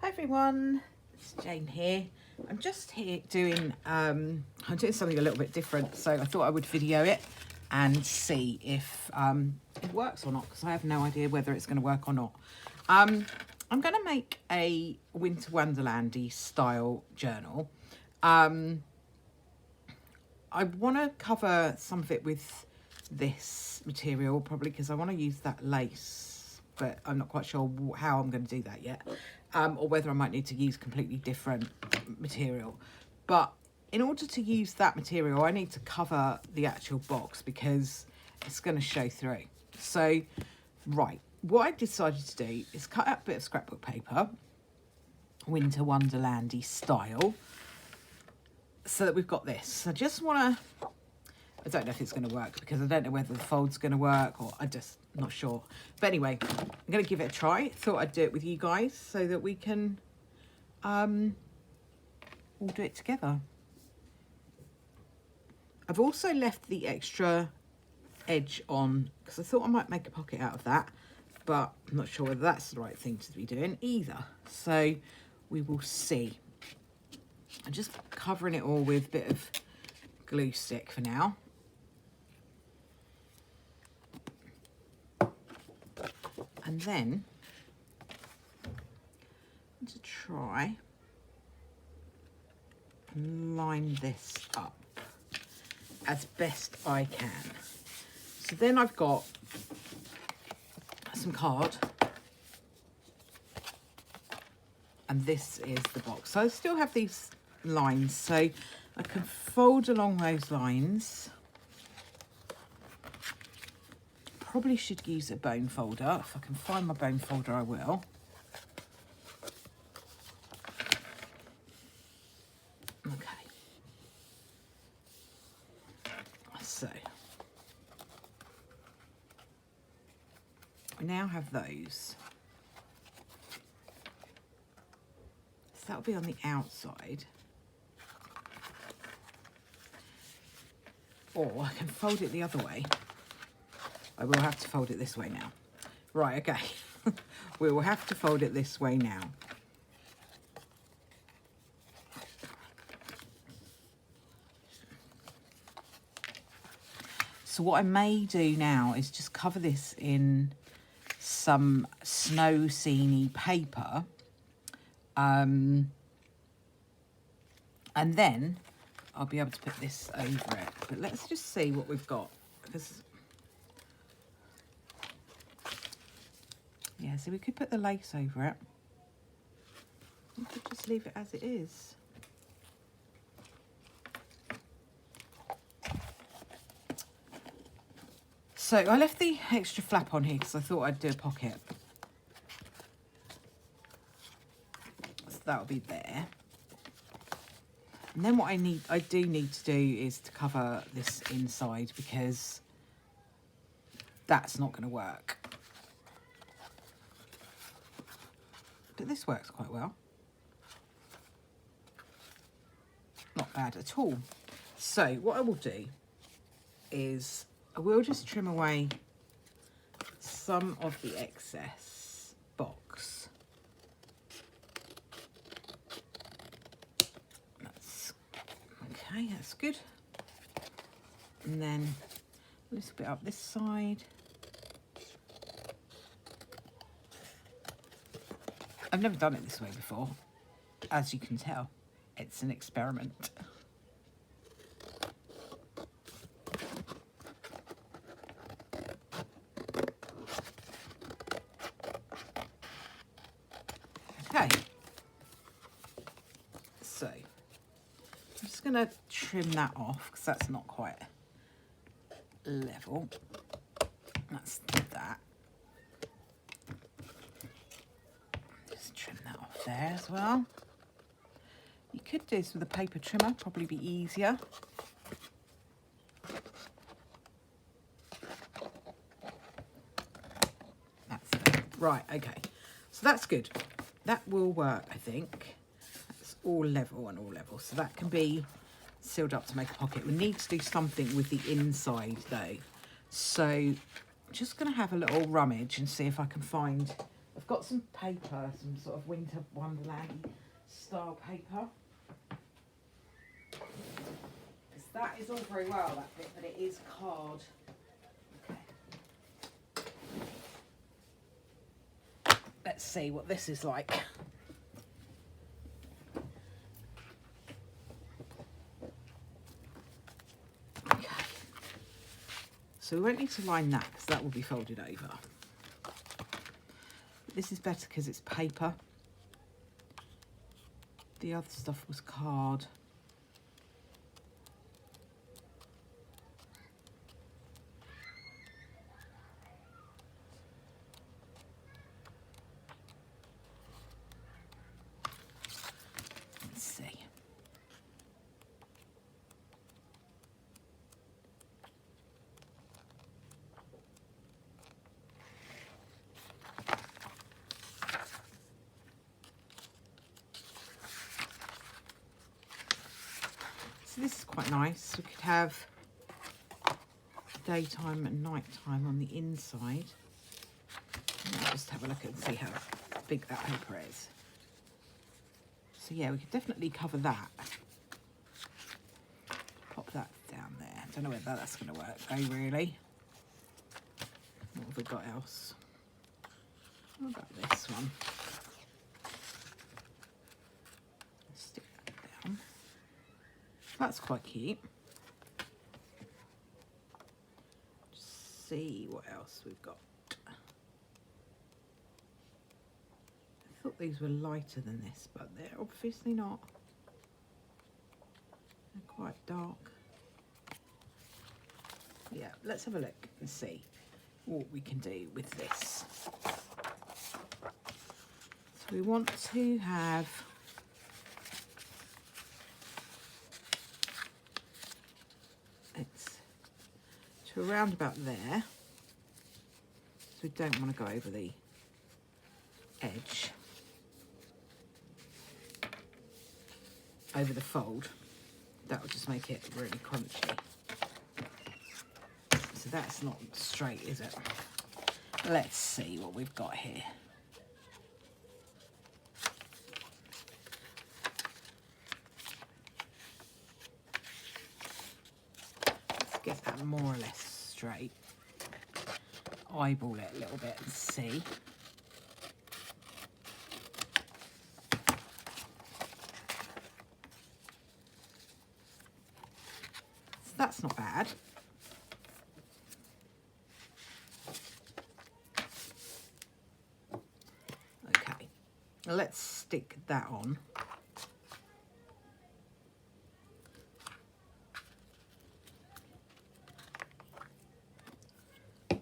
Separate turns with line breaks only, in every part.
Everyone, it's Jane here. I'm just here doing I'm doing something a little bit different, so I thought I would video it and see if it works or not, because I have no idea whether it's going to work or not. I'm going to make a Winter Wonderland-y style journal. I want to cover some of it with this material, probably because I want to use that lace, but I'm not quite sure how I'm going to do that yet, or whether I might need to use completely different material. But in order to use that material, I need to cover the actual box because it's going to show through. So, right, what I decided to do is cut out a bit of scrapbook paper, Winter Wonderland-y style, so that we've got this. I just want to, I don't know if it's going to work because I don't know whether the fold's going to work, or I'm just not sure. But anyway, I'm going to give it a try. Thought I'd do it with you guys so that we can all do it together. I've also left the extra edge on because I thought I might make a pocket out of that, but I'm not sure whether that's the right thing to be doing either. So we will see. I'm just covering it all with a bit of glue stick for now. And then I'm going to try and line this up as best I can. So then I've got some card, and this is the box. So I still have these lines, so I can fold along those lines. Probably should use a bone folder. If I can find my bone folder, I will. Okay. So we now have those. So that'll be on the outside. Or I can fold it the other way. I will have to fold it this way now. Right, okay. We will have to fold it this way now. So what I may do now is just cover this in some snow scene-y paper. And then I'll be able to put this over it. But let's just see what we've got. Because yeah, so we could put the lace over it. We could just leave it as it is. So I left the extra flap on here because I thought I'd do a pocket. So that'll be there. And then what I do need to do is to cover this inside because that's not going to work. But this works quite well. Not bad at all. So what I will do is I will just trim away some of the excess box. That's okay, that's good. And then a little bit up this side. I've never done it this way before. As you can tell, it's an experiment. Okay. So, I'm just going to trim that off because that's not quite level. That's that. Trim that off there as well. You could do this with a paper trimmer, probably be easier. That's it. Right, okay. So that's good. That will work, I think. That's all level and all level. So that can be sealed up to make a pocket. We need to do something with the inside though. So I'm just going to have a little rummage and see if I can find... Of got some paper, some sort of Winter Wonderland style paper. Because that is all very well, that bit, but it is card. Okay. Let's see what this is like. Okay. So we won't need to line that because that will be folded over. This is better because it's paper. The other stuff was card. Let's see. So this is quite nice. We could have daytime and nighttime on the inside. I'll just have a look and see how big that paper is. So yeah, we could definitely cover that. Pop that down there. Don't know whether that's going to work though, really. What have we got else? What about this one? Stick that down. That's quite cute. Just see what else we've got. I thought these were lighter than this, but they're obviously not. They're quite dark. Yeah, let's have a look and see what we can do with this. So we want to have it's to around about there. So we don't want to go over the edge. Over the fold, that will just make it really crunchy. So that's not straight, is it? Let's see what we've got here. Let's get that more or less straight. Eyeball it a little bit and see. That's not bad. Okay, let's stick that on. I'm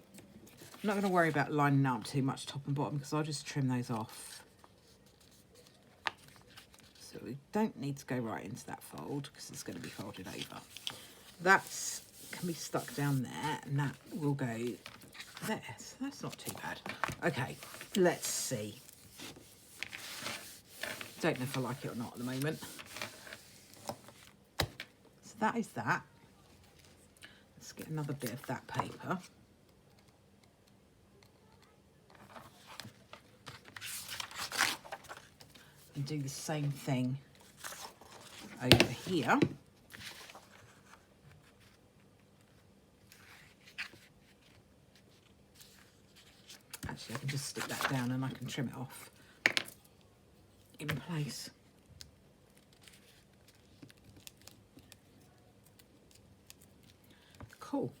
not going to worry about lining up too much top and bottom because I'll just trim those off. So we don't need to go right into that fold because it's going to be folded over. That can be stuck down there and that will go there. So that's not too bad. Okay, let's see. Don't know if I like it or not at the moment. So that is that. Let's get another bit of that paper. And do the same thing over here. Actually, I can just stick that down and I can trim it off in place. Cool.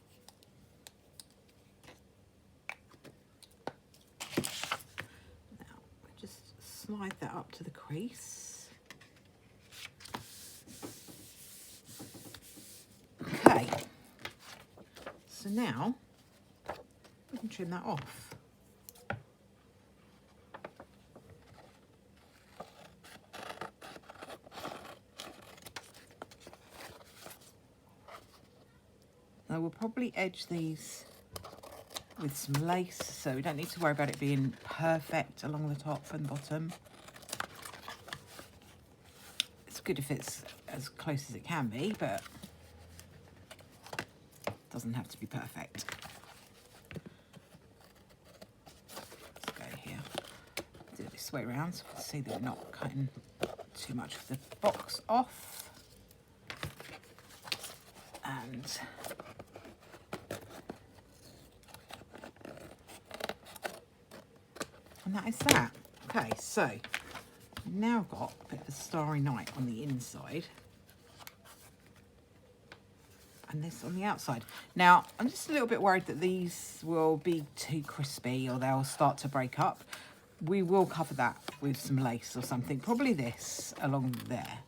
Now, just slide that up to the crease. Okay. So now, we can trim that off. I will probably edge these with some lace, so we don't need to worry about it being perfect along the top and bottom. It's good if it's as close as it can be, but it doesn't have to be perfect. Let's go here. this way around so you can see that you're not cutting too much of the box off. And that is that. Okay, so now I've got a bit of a starry night on the inside and this on the outside. Now, I'm just a little bit worried that these will be too crispy or they'll start to break up. We will cover that with some lace or something, probably this along there.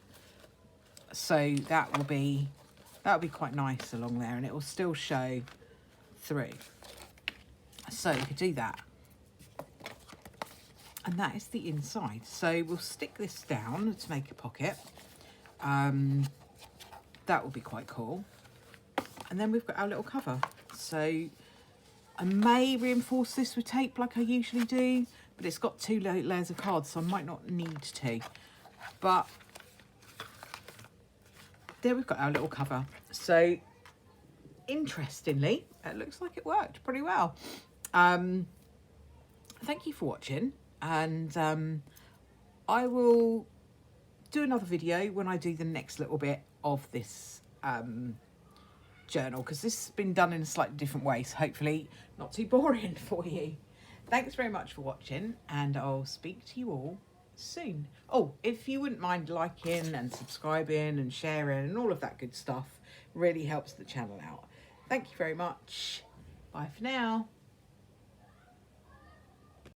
So that'll be quite nice along there, and it will still show through. So you could do that. And that is the inside. So we'll stick this down to make a pocket. That will be quite cool. And then we've got our little cover. So I may reinforce this with tape like I usually do, but it's got 2 layers of cards, so I might not need to. But there we've got our little cover. So interestingly, it looks like it worked pretty well. Thank you for watching, and I will do another video when I do the next little bit of this journal, because this has been done in a slightly different way, so hopefully not too boring for you. Thanks very much for watching, and I'll speak to you all soon. Oh, if you wouldn't mind liking and subscribing and sharing and all of that good stuff, really helps the channel out. Thank you very much. Bye for now.